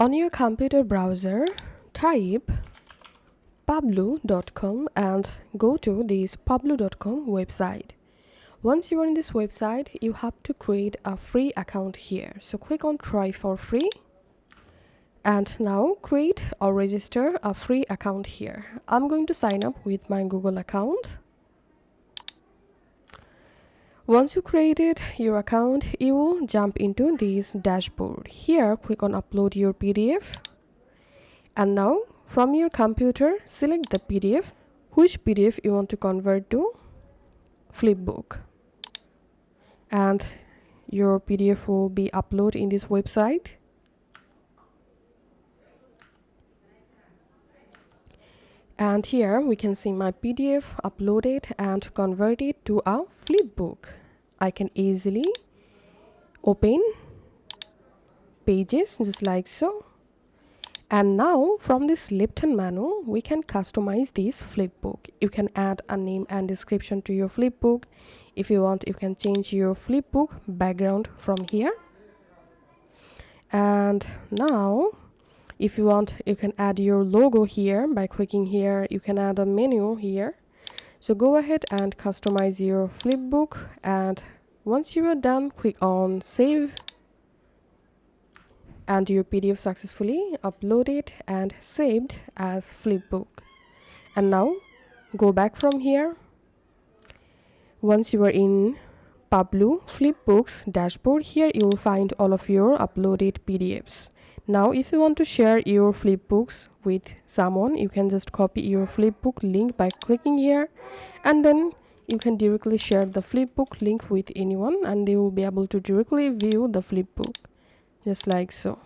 On your computer browser, type pablo.com and go to this pablo.com website. Once you are in this website, you have to create a free account here. So click on try for free and now create or register a free account here. I'm going to sign up with my Google account. Once you created your account, you will jump into this dashboard. Here, click on upload your PDF. And now from your computer, select the PDF, which PDF you want to convert to flipbook. And your PDF will be uploaded in this website. And here we can see my PDF uploaded and converted to a flipbook. I can easily open pages just like so. And now from this left hand menu, we can customize this flipbook. You can add a name and description to your flipbook. If you want, you can change your flipbook background from here. And now if you want, you can add your logo here by clicking here. You can add a menu here. So go ahead and customize your flipbook, and once you are done, click on save, and your PDF successfully uploaded and saved as flipbook. And now go back from here. Once you are in Pablo Flipbooks dashboard, here you will find all of your uploaded PDFs. Now if you want to share your flipbooks with someone, you can just copy your flipbook link by clicking here, and then you can directly share the flipbook link with anyone and they will be able to directly view the flipbook just like so.